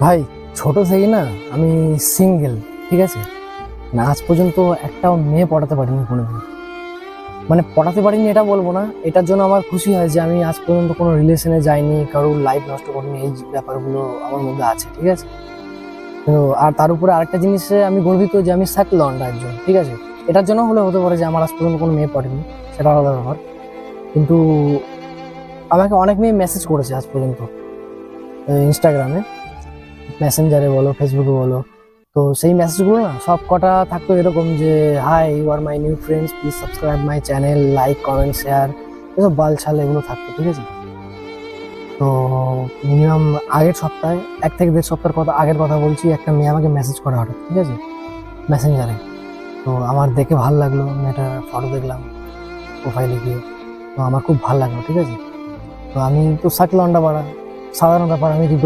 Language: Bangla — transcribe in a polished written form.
ভাই, ছোট থেকে না আমি সিঙ্গেল, ঠিক আছে। না, আজ পর্যন্ত একটাও মেয়ে পটাতে পারিনি কোনোদিন। মানে পটাতে পারিনি এটা বলবো না, এটার জন্য আমার খুশি হয় যে আমি আজ পর্যন্ত কোনো রিলেশনে যাইনি, কারোর লাইফ নষ্ট করিনি। এই ব্যাপারগুলো আমার মধ্যে আছে, ঠিক আছে। তো আর তার উপরে আরেকটা জিনিসে আমি গর্বিত যে আমি সাইকেল লন্ডা একজন, ঠিক আছে। এটার জন্য হলে হতে পারে যে আমার আজ পর্যন্ত কোনো মেয়ে পড়েনি, সেটা আলাদা ব্যাপার। কিন্তু আমাকে অনেক মেয়ে মেসেজ করেছে আজ পর্যন্ত, ইনস্টাগ্রামে, মেসেঞ্জারে বলো, ফেসবুকে বলো। তো সেই মেসেজগুলো না সব কটা থাকতো এরকম যে, hi, you are my new friends, please subscribe my channel, like, comment, share, এসব বালছাল এগুলো থাকতো, ঠিক আছে। তো মিনিমাম আগের সপ্তাহে, 1 থেকে 1.5 সপ্তাহের কথা, আগের কথা বলছি, একটা মেয়ে আমাকে মেসেজ করা হঠাৎ, ঠিক আছে, মেসেঞ্জারে। তো আমার দেখে ভালো লাগলো, মেয়েটার ফটো দেখলাম প্রোফাইলে গিয়ে। তো আমার খুব ভালো লাগলো, ঠিক আছে। তো আমি তো সাকলন্ডা পাড়া, সাধারণ ব্যাপার, আমি রিপ্লাই